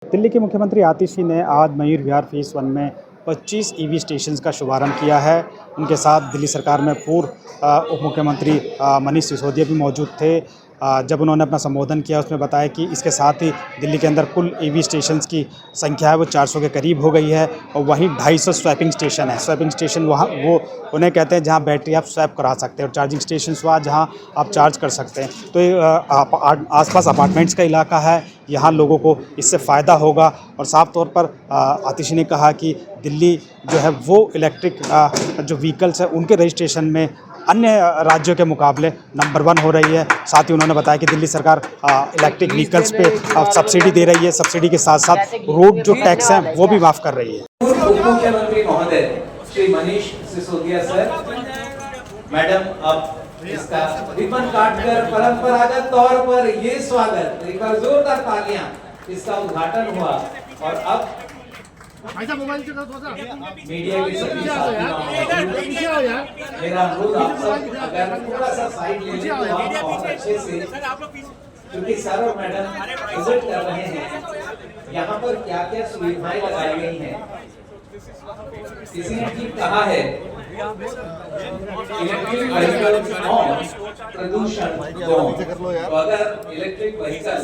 दिल्ली के मुख्यमंत्री आतिशी ने आज मयूर विहार फेज़ 1 में 25 ईवी स्टेशंस का शुभारंभ किया है। उनके साथ दिल्ली सरकार में पूर्व उप मुख्यमंत्री मनीष सिसोदिया भी मौजूद थे। जब उन्होंने अपना संबोधन किया उसमें बताया कि इसके साथ ही दिल्ली के अंदर कुल ईवी स्टेशंस की संख्या है वो 400 के करीब हो गई है और वहीं 250 स्वैपिंग स्टेशन है। स्वैपिंग स्टेशन वहाँ वो उन्हें कहते हैं जहाँ बैटरी आप स्वैप करा सकते हैं और चार्जिंग स्टेशन वहाँ जहाँ आप चार्ज कर सकते हैं। तो ये आसपास अपार्टमेंट्स का इलाका है, यहाँ लोगों को इससे फ़ायदा होगा। और साफ तौर पर आतिशी ने कहा कि दिल्ली जो है वो इलेक्ट्रिक जो व्हीकल्स हैं उनके रजिस्ट्रेशन में अन्य राज्यों के मुकाबले नंबर 1 हो रही है। साथ ही उन्होंने बताया कि दिल्ली सरकार इलेक्ट्रिक व्हीकल्स पे सब्सिडी दे रही है। सब्सिडी के साथ साथ रोड जो टैक्स हैं वो भी माफ़ कर रही है। उप मुख्यमंत्री महोदय श्री मनीष सिसोदिया सर, मैडम अब इसका रिबन काटकर परंपरागत तौर पर ये स्वागत, एक बार जोरदार तालियां, इसका उद्घाटन हुआ। और अब मीडिया के सभी साथियों, मेरा अनुरोध आप सब अगर थोड़ा सा साइड ले लें तो आप बहुत अच्छे से, क्योंकि सर और मैडम विजिट कर रहे हैं यहाँ पर क्या क्या सुविधाएं लगाई गई हैं। किसी ने ठीक कहा है, इलेक्ट्रिक व्हीकल और प्रदूषण दो। तो अगर इलेक्ट्रिक व्हीकल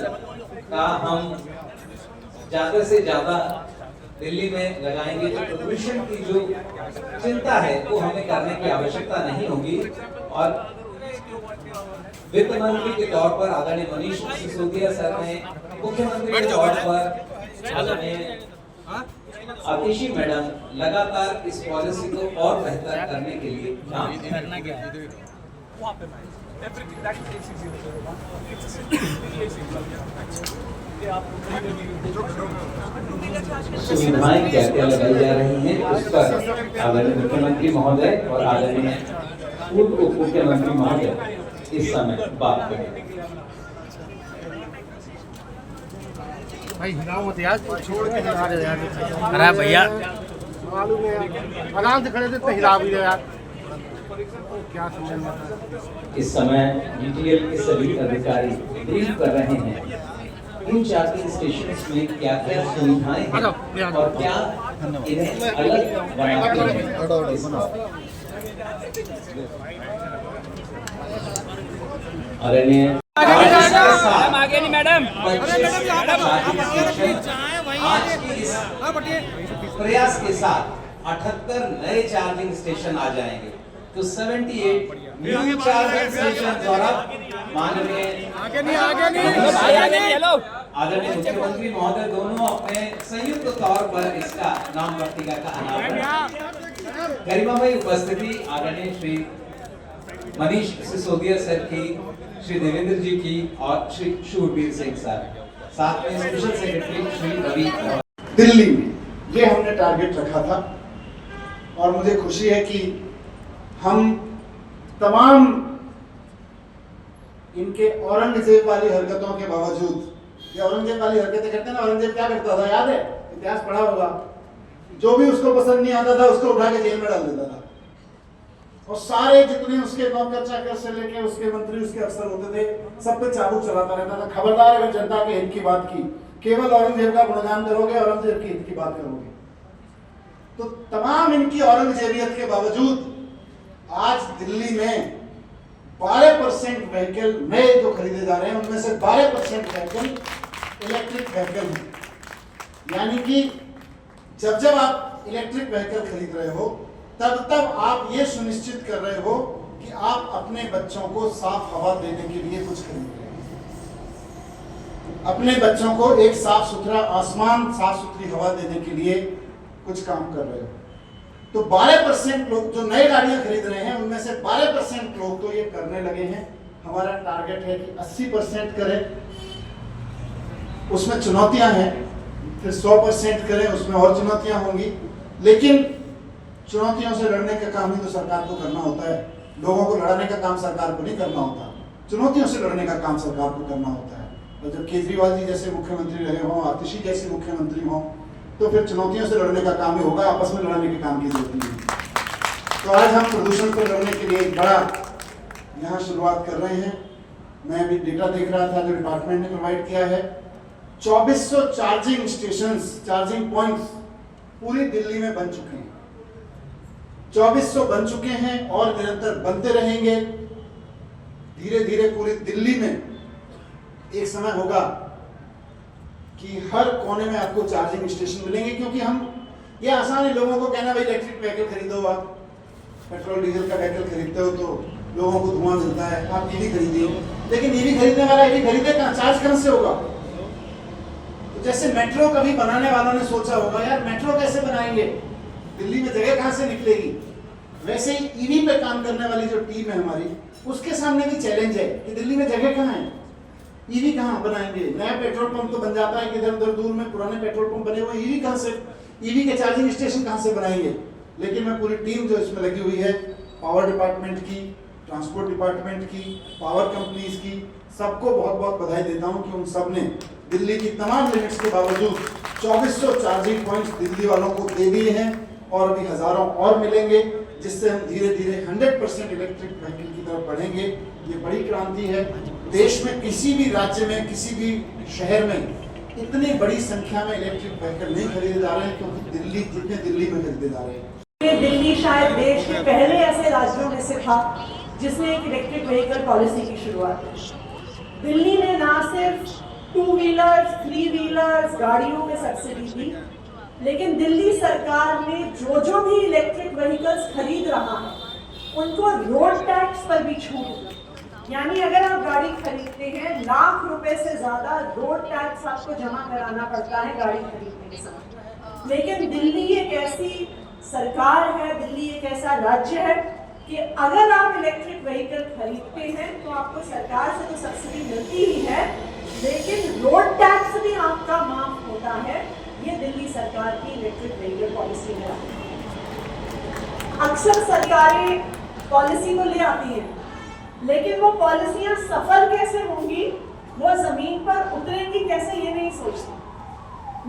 का हम ज्यादा से ज्यादा दिल्ली में लगाएंगे तो प्रदूषण की जो चिंता है वो हमें करने की आवश्यकता नहीं होगी। और वित्त मंत्री के तौर पर आदरणीय मनीष सिसोदिया सर ने, मुख्यमंत्री के तौर पर आदरणीय आतिशी मैडम लगातार इस पॉलिसी को और बेहतर करने के लिए काम करना क्या है। सुविधाएं क्या क्या लगाई जा रही हैं उस पर आदरणीय मुख्यमंत्री महोदय और आदरणीय पूर्व उप मुख्यमंत्री महोदय इस समय बात करेंगे। भाई हिलाओ मत यार, छोड़ के हिला दे यार। अरे भैया मालूम है यार, आराम से खड़े थे तो हिला भी दे यार। क्या समझ में। इस समय डीटीएल के सभी अधिकारी ब्रीफ कर रहे हैं इन चार्जिंग स्टेशंस में क्या क्या सुविधाएं हैं और क्या इन्हें अलग बनाते हैं। आदरणीय आगे नहीं मैडम, आज की इस प्रयास के साथ 78 नए चार्जिंग स्टेशन आ जाएंगे। तो 78 न्यू चार्जिंग स्टेशन द्वारा माननीय आदरणीय मुख्यमंत्री महोदय दोनों अपने संयुक्त तौर पर इसका नाम पट्टिका का अनावरण, गरिमामयी उपस्थिति आदरणीय श्री मनीष सिसोदिया सर की, श्री देवेंद्र जी की और श्री शूरवीर सिंह सर, साथ में स्पेशल सेक्रेटरी श्री रवि। दिल्ली में ये हमने टारगेट रखा था और मुझे खुशी है कि हम तमाम इनके औरंगजेब वाली हरकतों के बावजूद, ये औरंगजेब वाली हरकतें करते हैं ना, औरंगजेब क्या करता था याद है, इतिहास पढ़ा होगा, जो भी उसको पसंद नहीं आता था उसको उठा के जेल में डाल देता था और सारे जितने उसके नौकर चाकर से लेके उसके मंत्री उसके अफसर होते थे सब पे चाबुक चलाता रहता था। खबरदार अगर जनता के हित की बात की, केवल औरंगजेब का गुणगान करोगे, औरंगजेब के हित की बात करोगे। तो तमाम इनकी औरंगजेबियत के बावजूद आज दिल्ली में 12% व्हीकल नए जो खरीदे जा रहे हैं उनमें से 12% व्हीकल इलेक्ट्रिक व्हीकल हैं। यानी कि जब जब आप इलेक्ट्रिक व्हीकल खरीद रहे हो तब तब आप ये सुनिश्चित कर रहे हो कि आप अपने बच्चों को साफ हवा देने के लिए कुछ खरीद रहे हो, अपने बच्चों को एक साफ सुथरा आसमान, साफ सुथरी हवा देने के लिए कुछ काम कर रहे हो। तो 12% लोग जो नए गाड़ियां खरीद रहे हैं उनमें से 12% लोग तो ये करने लगे हैं। हमारा टारगेट है कि 80% करें, उसमें चुनौतियां हैं, फिर 100% करें, उसमें और चुनौतियां होंगी। लेकिन चुनौतियों से लड़ने का काम ही तो सरकार को करना होता है, लोगों को लड़ाने का काम सरकार को नहीं करना होता, चुनौतियों से लड़ने का काम सरकार को करना होता है। और जब केजरीवाल जी जैसे मुख्यमंत्री रहे हों, आतिशी जैसे मुख्यमंत्री हों, तो फिर चुनौतियों से लड़ने का काम ही होगा, आपस में लड़ने के काम की जरूरत नहीं है। तो आज हम प्रदूषण पर लड़ने के लिए एक बड़ा यहाँ शुरुआत कर रहे हैं। मैं अभी डेटा देख रहा था जो डिपार्टमेंट ने प्रोवाइड किया है 2400 चार्जिंग स्टेशंस, चार्जिंग पॉइंट्स पूरी दिल्ली में बन चुके हैं। 2400 बन चुके हैं और निरंतर बनते रहेंगे। धीरे धीरे पूरी दिल्ली में एक समय होगा कि हर कोने में आपको चार्जिंग स्टेशन मिलेंगे, क्योंकि हम ये आसान है लोगों को कहना भाई इलेक्ट्रिक व्हीकल खरीदो, आप पेट्रोल डीजल का व्हीकल खरीदते हो तो लोगों को धुआं मिलता है, आप ईवी खरीदिए। लेकिन ईवी खरीदने वाला ईवी खरीदे कहाँ, चार्ज कहाँ से होगा? तो जैसे मेट्रो कभी बनाने वालों ने सोचा होगा यार मेट्रो कैसे बनाएंगे, दिल्ली में जगह कहाँ से निकलेगी, वैसे ही ईवी पे काम करने वाली जो टीम है हमारी, उसके सामने भी चैलेंज है कि दिल्ली में जगह कहाँ है, ईवी कहाँ बनाएंगे। नया पेट्रोल पंप तो बन जाता है कि इधर उधर दूर में पुराने पेट्रोल पंप बने हुए, ईवी कहाँ से, ईवी के चार्जिंग स्टेशन कहाँ से बनाएंगे। लेकिन मैं पूरी टीम जो इसमें लगी हुई है, पावर डिपार्टमेंट की, ट्रांसपोर्ट डिपार्टमेंट की, पावर कंपनीज की, सबको बहुत बहुत बधाई देता हूं कि उन सब ने दिल्ली की तमाम लिमिट्स के बावजूद 2400 चार्जिंग पॉइंट्स दिल्ली वालों को दे दिए हैं और अभी हजारों और मिलेंगे, जिससे हम धीरे धीरे 100% इलेक्ट्रिक व्हीकल की तरफ बढ़ेंगे। ये बड़ी क्रांति है। देश में किसी भी राज्य में, किसी भी शहर में इतनी बड़ी संख्या में इलेक्ट्रिक व्हीकल नहीं खरीदे जा रहे हैं, क्योंकि दिल्ली जितने दिल्ली में खरीदे जा रहे हैं। दिल्ली शायद देश के पहले ऐसे राज्यों में से था जिसने एक इलेक्ट्रिक व्हीकल पॉलिसी की शुरुआत की। दिल्ली ने ना सिर्फ 2 व्हीलर्स, 3 व्हीलर्स गाड़ियों में सब्सिडी दी, लेकिन दिल्ली सरकार ने जो भी इलेक्ट्रिक व्हीकल्स खरीद रहा है उनको रोड टैक्स पर भी छूट दी। यानी अगर आप गाड़ी खरीदते हैं, लाख रुपए से ज्यादा रोड टैक्स आपको जमा कराना पड़ता है गाड़ी खरीदने के समय। लेकिन दिल्ली एक ऐसी सरकार है, दिल्ली एक ऐसा राज्य है कि अगर आप इलेक्ट्रिक व्हीकल खरीदते हैं तो आपको सरकार से तो सब्सिडी मिलती ही है, लेकिन रोड टैक्स भी आपका माफ होता है। ये दिल्ली सरकार की इलेक्ट्रिक व्हीकल पॉलिसी है। अक्सर सरकारें पॉलिसी तो ले आती हैं, लेकिन वो पॉलिसियां सफल कैसे होंगी, वो जमीन पर उतरेंगी कैसे, ये नहीं सोचती।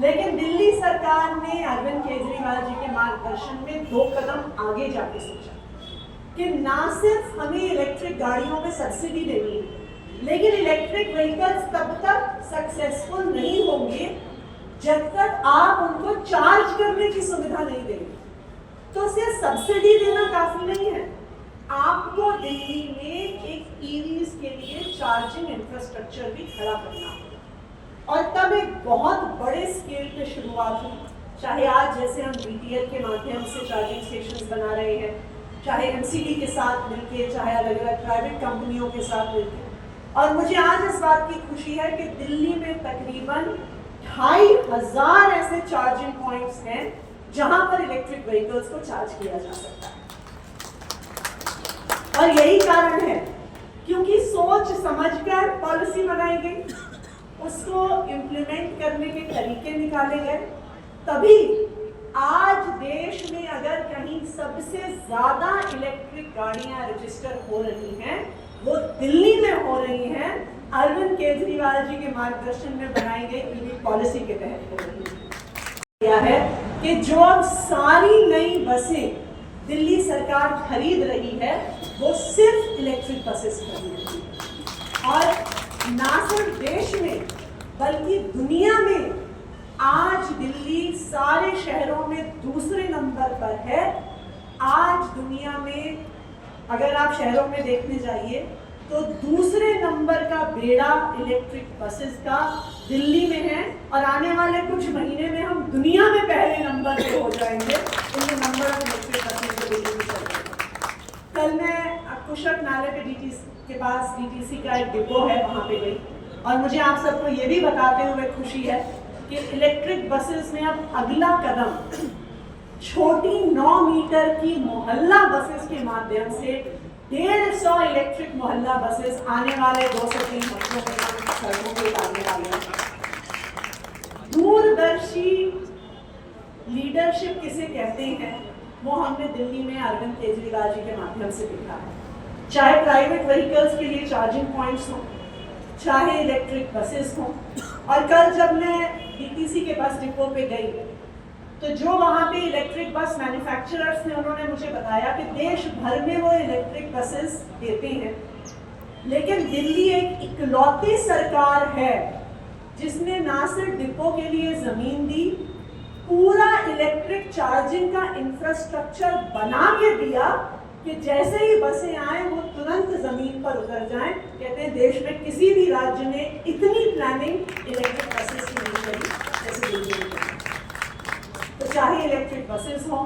लेकिन दिल्ली सरकार ने अरविंद केजरीवाल जी के मार्गदर्शन में 2 कदम आगे जाके सोचा कि ना सिर्फ हमें इलेक्ट्रिक गाड़ियों में सब्सिडी देनी है, लेकिन इलेक्ट्रिक व्हीकल्स तब तक सक्सेसफुल नहीं होंगे जब तक आप उनको चार्ज करने की सुविधा नहीं देंगे। तो सिर्फ सब्सिडी देना काफी नहीं है, आपको दिल्ली में एक ईवीज के लिए चार्जिंग इंफ्रास्ट्रक्चर भी खड़ा करना होगा। और तब एक बहुत बड़े स्केल पे शुरुआत हुई। चाहे आज जैसे हम BTL के माध्यम से चार्जिंग स्टेशंस बना रहे हैं, चाहे MCD के साथ मिलके, चाहे अलग अलग प्राइवेट कंपनियों के साथ मिलके। और मुझे आज इस बात की खुशी है कि दिल्ली में तकरीबन 2500 ऐसे चार्जिंग पॉइंट्स हैं जहां पर इलेक्ट्रिक व्हीकल्स को चार्ज किया जा सकता है। और यही कारण है क्योंकि सोच समझकर पॉलिसी बनाई गई, उसको इम्प्लीमेंट करने के तरीके निकाले गए, तभी आज देश में अगर कहीं सबसे ज्यादा इलेक्ट्रिक गाड़ियां रजिस्टर हो रही हैं, वो दिल्ली में हो रही हैं अरविंद केजरीवाल जी के मार्गदर्शन में बनाई गई ईवी पॉलिसी के तहत हो रही है कि जो अब सारी नई बसें दिल्ली सरकार खरीद रही है वो सिर्फ इलेक्ट्रिक बसेस खरीद रही है। और ना सिर्फ देश में बल्कि दुनिया में आज दिल्ली सारे शहरों में दूसरे नंबर पर है। आज दुनिया में अगर आप शहरों में देखने जाइए तो दूसरे नंबर का बेड़ा इलेक्ट्रिक बसेस का दिल्ली में है, और आने वाले कुछ महीने में हम दुनिया में पहले नंबर पे हो जाएंगे इन नंबर ऑफ इलेक्ट्रिक बसेस जो दिल्ली में चल रहे हैं। कल मैं कुशक नाले पे DTC के पास DTC का एक डिपो है, वहाँ पे गई, और मुझे आप सबको ये भी बताते हुए खुशी है कि इलेक्ट्रिक बसेस में अब अगला कदम छोटी 9 मीटर की मोहल्ला बसेस के माध्यम से 150 इलेक्ट्रिक मोहल्ला बसेस आने वाले 2 से 3 हफ्तों में सड़कों पे डालने वाले हैं। दूरदर्शी लीडरशिप किसे कहते हैं वो हमने दिल्ली में अरविंद केजरीवाल जी के माध्यम से देखा है। चाहे प्राइवेट व्हीकल्स के लिए चार्जिंग पॉइंट्स हों, चाहे इलेक्ट्रिक बसेस हों। और कल जब मैं DTC के बस डिपो पे गई तो जो वहाँ पे इलेक्ट्रिक बस मैन्युफैक्चरर्स ने, उन्होंने मुझे बताया कि देश भर में वो इलेक्ट्रिक बसेस देते हैं, लेकिन दिल्ली एक इकलौती सरकार है जिसने ना सिर्फ डिपो के लिए जमीन दी, पूरा इलेक्ट्रिक चार्जिंग का इंफ्रास्ट्रक्चर बना के दिया कि जैसे ही बसें आए वो तुरंत जमीन पर उतर जाएं। कहते हैं देश में किसी भी राज्य ने इतनी प्लानिंग इलेक्ट्रिक बसेस की नहीं करी जैसे दिल्ली में करी। तो चाहे इलेक्ट्रिक बसेस हों,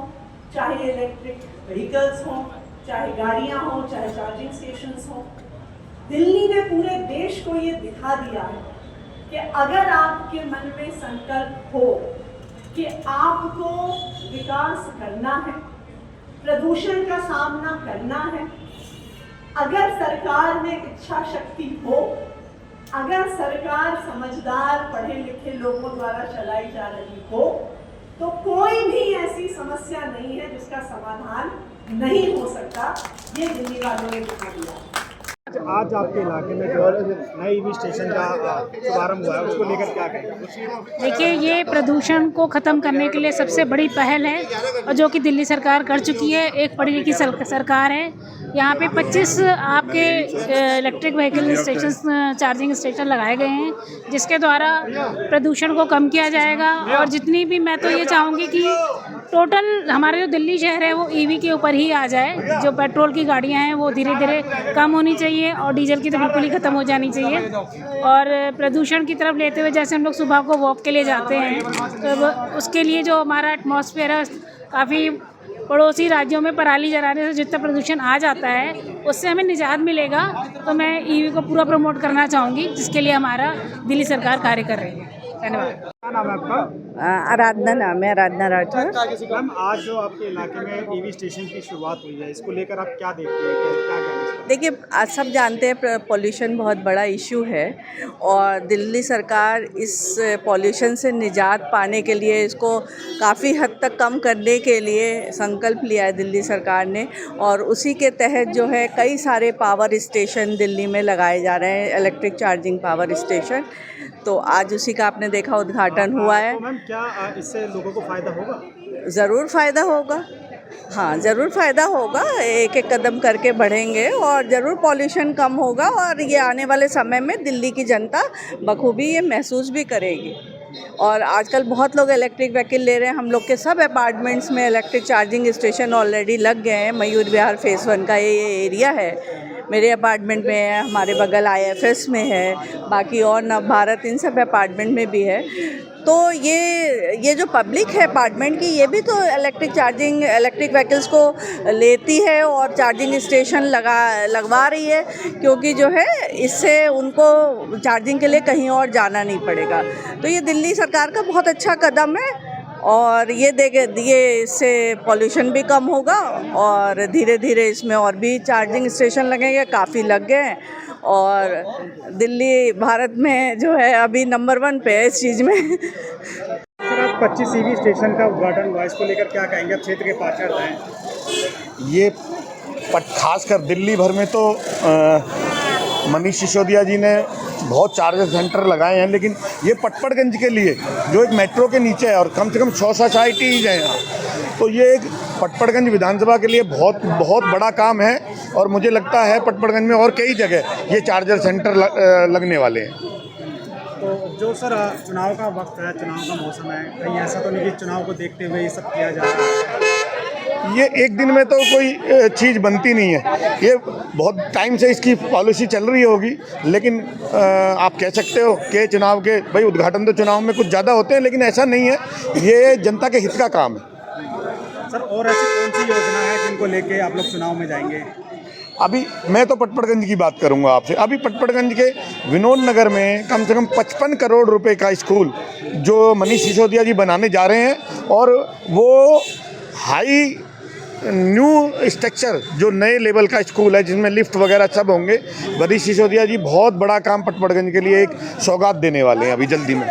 चाहे इलेक्ट्रिक व्हीकल्स हों, चाहे गाड़ियां हों, चाहे चार्जिंग स्टेशंस हों, दिल्ली ने पूरे देश को ये दिखा दिया है कि अगर आपके मन में संकल्प हो कि आपको विकास करना है, प्रदूषण का सामना करना है, अगर सरकार में इच्छा शक्ति हो, अगर सरकार समझदार पढ़े लिखे लोगों द्वारा चलाई जा रही हो, तो कोई भी ऐसी समस्या नहीं है जिसका समाधान नहीं हो सकता। ये दिल्ली वालों ने दिखा दिया। आज आपके इलाके में जो नए ईवी स्टेशन का शुभारंभ हुआ है उसको लेकर क्या कहेंगे? देखिए, ये प्रदूषण को ख़त्म करने के लिए सबसे बड़ी पहल है और जो कि दिल्ली सरकार कर चुकी है। एक पढ़ी लिखी सरकार है। यहाँ पे 25 आपके electric vehicle station, charging station लगाए गए हैं जिसके द्वारा प्रदूषण को कम किया जाएगा। और जितनी भी, मैं तो ये चाहूँगी कि टोटल हमारे जो दिल्ली शहर है वो ईवी के ऊपर ही आ जाए। जो पेट्रोल की गाड़ियाँ हैं वो धीरे धीरे कम होनी चाहिए और डीजल की तो बिल्कुल ही ख़त्म हो जानी चाहिए। और प्रदूषण की तरफ लेते हुए जैसे हम लोग सुबह को वॉक के लिए जाते हैं तो उसके लिए जो हमारा एटमॉस्फेयर है, काफ़ी पड़ोसी राज्यों में पराली जलाने से जितना प्रदूषण आ जाता है उससे हमें निजात मिलेगा। तो मैं ईवी को पूरा प्रमोट करना चाहूँगी जिसके लिए हमारा दिल्ली सरकार कार्य कर रही है। धन्यवाद। क्या नाम है आपका? आराधना नाम है, आराधना राठौर। मैम, आज जो आपके इलाके में ईवी स्टेशन की शुरुआत हुई है, इसको लेकर आप क्या देखते हैं, क्या कहना? देखिए, आज सब जानते हैं पॉल्यूशन बहुत बड़ा इशू है और दिल्ली सरकार इस पॉल्यूशन से निजात पाने के लिए, इसको काफ़ी हद तक कम करने के लिए संकल्प लिया है दिल्ली सरकार ने। और उसी के तहत जो है कई सारे पावर स्टेशन दिल्ली में लगाए जा रहे हैं, इलेक्ट्रिक चार्जिंग पावर स्टेशन। तो आज उसी का आपने देखा उद्घाटन हुआ है। तो मैम, क्या इससे लोगों को फ़ायदा होगा? ज़रूर फ़ायदा होगा, हाँ ज़रूर फ़ायदा होगा। एक एक कदम करके बढ़ेंगे और ज़रूर पॉल्यूशन कम होगा और ये आने वाले समय में दिल्ली की जनता बखूबी ये महसूस भी करेगी। और आजकल बहुत लोग इलेक्ट्रिक व्हीकल ले रहे हैं। हम लोग के सब अपार्टमेंट्स में इलेक्ट्रिक चार्जिंग स्टेशन ऑलरेडी लग गए हैं। मयूर विहार फेज़ 1 का ये एरिया है, मेरे अपार्टमेंट में है, हमारे बगल IFS में है, बाकी और नव भारत इन सब अपार्टमेंट में भी है। तो ये जो पब्लिक है अपार्टमेंट की, ये भी तो इलेक्ट्रिक व्हीकल्स को लेती है और चार्जिंग स्टेशन लगवा रही है, क्योंकि जो है इससे उनको चार्जिंग के लिए कहीं और जाना नहीं पड़ेगा। तो ये दिल्ली सरकार का बहुत अच्छा कदम है और ये इससे पॉल्यूशन भी कम होगा और धीरे धीरे इसमें और भी चार्जिंग स्टेशन लगेंगे। काफ़ी लग गए हैं और दिल्ली भारत में जो है अभी नंबर 1 पे है इस चीज़ में। सर, आज 25 ईवी स्टेशन का उद्घाटन हुआ, इसको लेकर क्या कहेंगे? आप क्षेत्र के पार्षद हैं। ये खासकर दिल्ली भर में तो मनीष सिसोदिया जी ने बहुत चार्जर सेंटर लगाए हैं, लेकिन ये पटपड़गंज के लिए जो एक मेट्रो के नीचे है और कम से कम 6 सोसाइटीज़ हैं यहाँ, तो ये एक पटपड़गंज विधानसभा के लिए बहुत बहुत बड़ा काम है। और मुझे लगता है पटपड़गंज में और कई जगह ये चार्जर सेंटर लगने वाले हैं। तो जो सर चुनाव का वक्त है, चुनाव का मौसम है, कहीं ऐसा तो नहीं कि चुनाव को देखते हुए ये सब किया जा रहा है? ये एक दिन में तो कोई चीज़ बनती नहीं है। ये बहुत टाइम से इसकी पॉलिसी चल रही होगी, लेकिन आप कह सकते हो कि चुनाव के भाई उद्घाटन तो चुनाव में कुछ ज़्यादा होते हैं, लेकिन ऐसा नहीं है। ये जनता के हित का काम है। सर, और ऐसी कौन सी योजना है जिनको लेके आप लोग चुनाव में जाएंगे? अभी मैं तो पटपड़गंज की बात करूंगा आपसे। अभी पटपड़गंज के विनोद नगर में कम से कम 55 करोड़ रुपए का स्कूल जो मनीष सिसोदिया जी बनाने जा रहे हैं, और वो हाई न्यू स्ट्रक्चर जो नए लेवल का स्कूल है जिसमें लिफ्ट वगैरह सब होंगे। मनीष सिसोदिया जी बहुत बड़ा काम पटपड़गंज के लिए एक सौगात देने वाले हैं अभी जल्दी में।